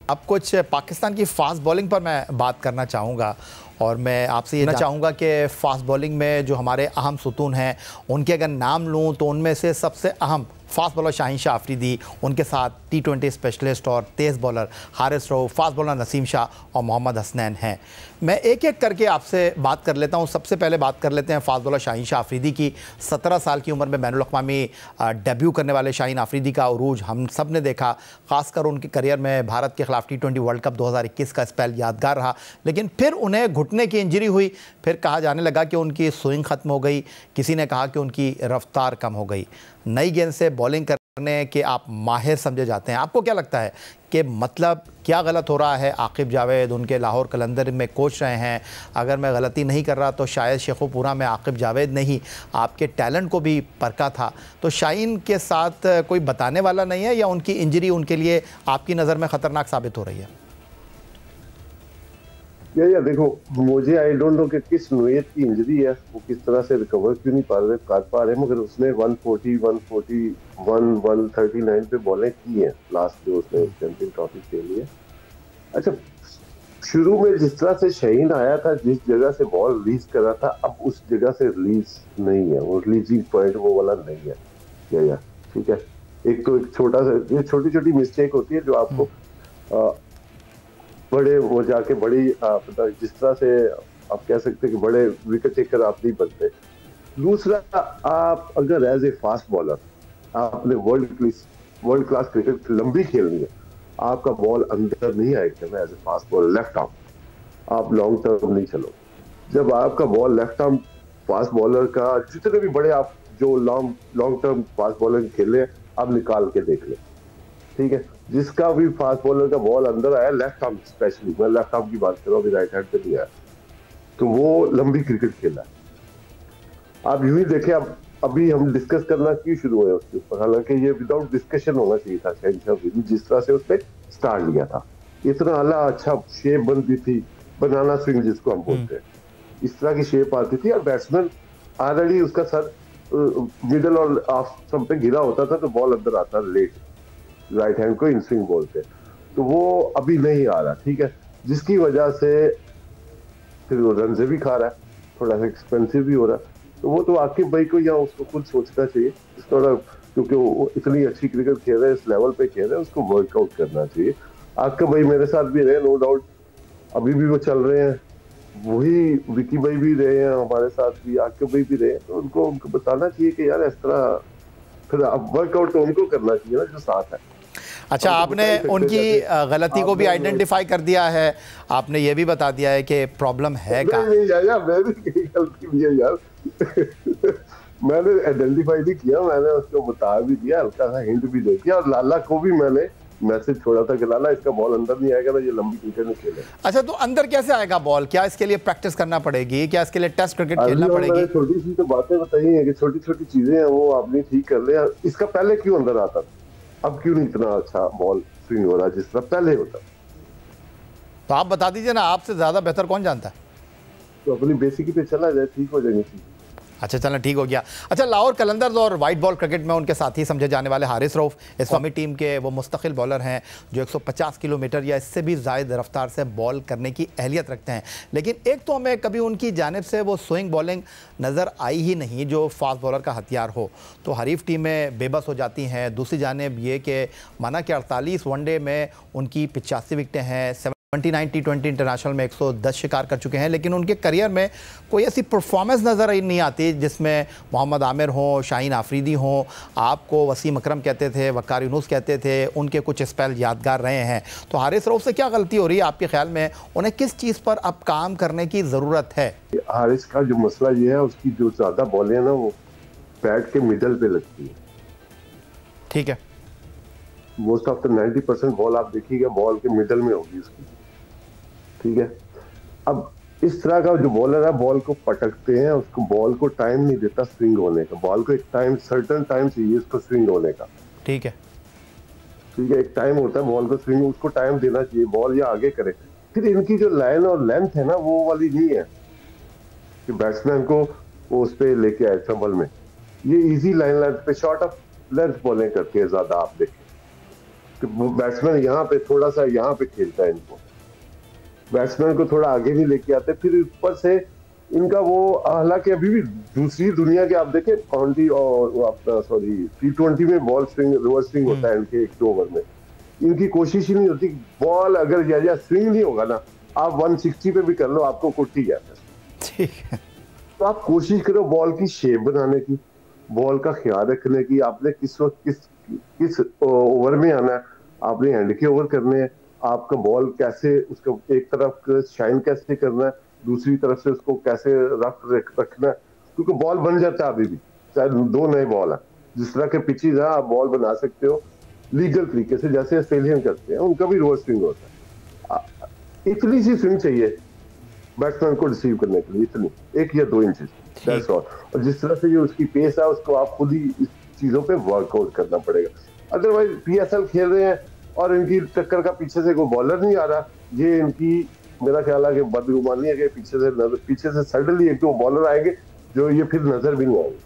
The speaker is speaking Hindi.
अब कुछ पाकिस्तान की फास्ट बॉलिंग पर मैं बात करना चाहूँगा और मैं आपसे ये चाहूँगा कि फास्ट बॉलिंग में जो हमारे अहम सुतून हैं उनके अगर नाम लूँ तो उनमें से सबसे अहम फास्ट बॉलर शाहीन शाह अफरीदी, उनके साथ T20 स्पेशलिस्ट और तेज़ bowler Haris Rauf, fast bowler Naseem Shah और मोहम्मद हसनैन हैं। मैं एक एक करके आपसे बात कर लेता हूं। सबसे पहले बात कर लेते हैं फास्ट बॉलर शाहीन शाह अफरीदी की। 17 साल की उम्र में बैनुल अक़वामी डेब्यू करने वाले शाहीन अफरीदी का उरूज हम सब ने देखा। ख़ासकर उनके करियर में भारत के ख़िलाफ़ T20 वर्ल्ड कप 2021 का स्पेल यादगार रहा, लेकिन फिर उन्हें घुटने की इंजरी हुई। फिर कहा जाने लगा कि उनकी स्विंग ख़त्म हो गई, किसी ने कहा कि उनकी रफ्तार कम हो गई। नई गेंद से बॉलिंग करने के आप माहिर समझे जाते हैं। आपको क्या लगता है कि मतलब क्या गलत हो रहा है? आकिब जावेद उनके लाहौर कलंदर में कोच रहे हैं। अगर मैं गलती नहीं कर रहा तो शायद शेखुपुरा में आकिब जावेद ने ही आपके टैलेंट को भी परखा था। तो शाहीन के साथ कोई बताने वाला नहीं है या उनकी इंजरी उनके लिए आपकी नज़र में ख़तरनाक साबित हो रही है? या देखो, मुझे आई डोंट नो कि किस नोयत की इंजरी है, वो किस तरह से रिकवर क्यों नहीं कर पा रहे, मगर उसने 140, 141, 139 पे बॉलें की हैं लास्ट जो उसने चैंपियन ट्रॉफी के लिए। अच्छा, शुरू में जिस तरह से शाहीन आया था, जिस जगह से बॉल रिलीज कर रहा था, अब उस जगह से रिलीज नहीं है, वो रिलीजिंग पॉइंट वो वाला नहीं है। या ठीक है, एक तो एक छोटा सा, ये छोटी छोटी मिस्टेक होती है जो आपको बड़े वो जाके बड़ी जिस तरह से आप कह सकते हैं कि बड़े विकेट टेकर आप नहीं बनते। दूसरा, आप अगर एज ए फास्ट बॉलर आपने वर्ल्ड क्लास क्रिकेट लंबी खेलनी है, आपका बॉल अंदर नहीं आएगा as a fast bowler left arm, आप लॉन्ग टर्म नहीं चलो। जब आपका ball left arm fast bowler का, जितने भी बड़े आप जो लॉन्ग टर्म फास्ट बॉलर खेले, आप निकाल के देख ले, ठीक है। जिसका भी फास्ट बॉलर का बॉल अंदर आया, लेफ्ट आर्म स्पेशली, मैं लेफ्ट आर्म की बात कर रहा हूँ, अभी राइट हैंड पे नहीं आया, तो वो लंबी क्रिकेट खेला है। आप यूं ही देखें, अब अभी हम डिस्कस करना क्यों शुरू हुए उसके ऊपर, हालांकि ये विदाउट डिस्कशन होना चाहिए था। शाहीन शाह अफरीदी जिस तरह से उसने स्टार्ट लिया था, इतना आला अच्छा शेप बनती थी, बनाना स्विंग जिसको हम बोलते हैं, इस तरह की शेप आती थी, और बैट्समैन ऑलरेडी उसका सर मिडल और ऑफ स्टंप पे गिरा होता था, तो बॉल अंदर आता लेट, राइट हैंड को इन स्विंग बोलते हैं। तो वो अभी नहीं आ रहा, ठीक है, जिसकी वजह से फिर वो रन से भी खा रहा है, थोड़ा सा एक्सपेंसिव भी हो रहा है। तो वो तो आकिब भाई को या उसको खुद सोचना चाहिए, थोड़ा, क्योंकि वो इतनी अच्छी क्रिकेट खेल रहे हैं, इस लेवल पे खेल रहे हैं, उसको वर्कआउट करना चाहिए। आकिब भाई मेरे साथ भी रहे, नो डाउट, अभी भी वो चल रहे हैं, वही विकी भाई भी रहे हैं हमारे साथ भी, आकिब भाई भी रहे, तो उनको बताना चाहिए कि यार इस तरह, फिर अब वर्कआउट तो उनको करना चाहिए ना जो साथ है। अच्छा, आपने उनकी गलती को भी आइडेंटिफाई कर दिया है, आपने ये भी बता दिया है कि प्रॉब्लम है का? नहीं यार, मेरी गलती नहीं है यार मैंने आइडेंटिफाई भी किया, मैंने उसको बता भी दिया, हल्का सा हिंट भी दे दिया, और लाला को भी मैंने मैसेज छोड़ा था कि लाला इसका बॉल अंदर नहीं आएगा ना, ये लंबी क्रिकेट नहीं खेले। अच्छा, तो अंदर कैसे आएगा बॉल? क्या इसके लिए प्रैक्टिस करना पड़ेगी? क्या इसके लिए टेस्ट क्रिकेट खेलना पड़ेगी? छोटी सी तो बातें बताई है कि छोटी छोटी चीजें हैं, वो आपने ठीक कर लिया। इसका पहले क्यों अंदर आता था, अब क्यों नहीं इतना अच्छा बॉल स्विंग हो रहा जिस तरह पहले होता? तो आप बता दीजिए ना, आपसे ज्यादा बेहतर कौन जानता है? तो अपनी बेसिक पे चला जाए, ठीक हो जाएंगे चीजें। अच्छा, चलना ठीक हो गया। अच्छा, लाहौर कलंदर्स और वाइट बॉल क्रिकेट में उनके साथी समझे जाने वाले हारिस रऊफ इस्लामी टीम के वो मुस्तकिल बॉलर हैं जो 150 किलोमीटर या इससे भी ज़ायद रफ्तार से बॉल करने की अहलियत रखते हैं, लेकिन एक तो हमें कभी उनकी जानिब से वो स्विंग बॉलिंग नज़र आई ही नहीं जो फास्ट बॉलर का हथियार हो, तो हरीफ टीमें बेबस हो जाती हैं। दूसरी जानिब ये कि माना कि 48 वनडे में उनकी 85 विकटें हैं, 29 T20 इंटरनेशनल में 110 शिकार कर चुके हैं, लेकिन उनके करियर में कोई ऐसी परफॉर्मेंस नज़र नहीं आती जिसमें मोहम्मद आमिर हों, शाहीन अफरीदी हों, आपको वसीम अकरम कहते थे, वकार यूनुस कहते थे, उनके कुछ स्पेल यादगार रहे हैं। तो हारिस रऊफ से क्या गलती हो रही है आपके ख्याल में? उन्हें किस चीज़ पर अब काम करने की ज़रूरत है? हारिस का जो मसला ये है, उसकी जो ज़्यादा बॉलें ना वो बैट के मिडल पे लगती है, ठीक है। मोस्ट ऑफ द 90% बॉल आप देखिएगा बॉल के मिडल में होगी उसकी, ठीक है। अब इस तरह का जो बॉलर है, बॉल को पटकते हैं, उसको बॉल को टाइम नहीं देता स्विंग होने का, बॉल को एक टाइम, सर्टेन टाइम चाहिए उसको स्विंग होने का, ठीक है, ठीक है, एक टाइम होता है बॉल को स्विंग, उसको टाइम देना चाहिए, बॉल या आगे करे। फिर इनकी जो लाइन और लेंथ है ना, वो वाली नहीं है कि बैट्समैन को वो उस पर लेके आए ट्रबल में। ये इजी लाइन लेंथ पे, शॉर्ट ऑफ लेंथ बॉलिंग करती है ज्यादा, आप देखें बैट्समैन यहाँ पे थोड़ा सा यहाँ पे खेलता है, इनको बैट्समैन को थोड़ा आगे नहीं लेके आते, फिर ऊपर से इनका वो, हालांकि अभी भी दूसरी दुनिया के आप देखें काउंटी और अपना सॉरी T20 में बॉल स्विंग रिवर्स स्विंग होता है इनके 1 ओवर में, इनकी कोशिश ही नहीं होती बॉल अगर या स्विंग नहीं होगा ना, आप 160 पे भी कर लो आपको कुट ही जाता है। ठीक है, तो आप कोशिश करो बॉल की शेप बनाने की, बॉल का ख्याल रखने की, आपने किस वक्त किस ओवर में आना है, आपने एंड के ओवर करने हैं, आपका बॉल कैसे उसको एक तरफ शाइन कैसे करना है, दूसरी तरफ से उसको कैसे रखना है, क्योंकि बॉल बन जाता है अभी भी, चाहे 2 नए बॉल है, जिस तरह के पिचेज है आप बॉल बना सकते हो लीगल तरीके से, जैसे ऑस्ट्रेलियन करते हैं उनका भी रिवर्स स्विंग होता है। इतनी सी स्विंग चाहिए बैट्समैन को रिसीव करने के लिए, इतनी 1 या 2 इंचेस, दैट्स ऑल। और जिस तरह से जो उसकी पेस है उसको आप खुद ही इस चीजों पे वर्कआउट करना पड़ेगा। अदरवाइज PSL खेल रहे हैं और इनकी टक्कर का पीछे से कोई बॉलर नहीं आ रहा, ये इनकी मेरा ख्याल है कि बदगुमानी है कि पीछे से सडनली 1-2 बॉलर आएंगे जो ये फिर नजर भी नहीं आएंगे।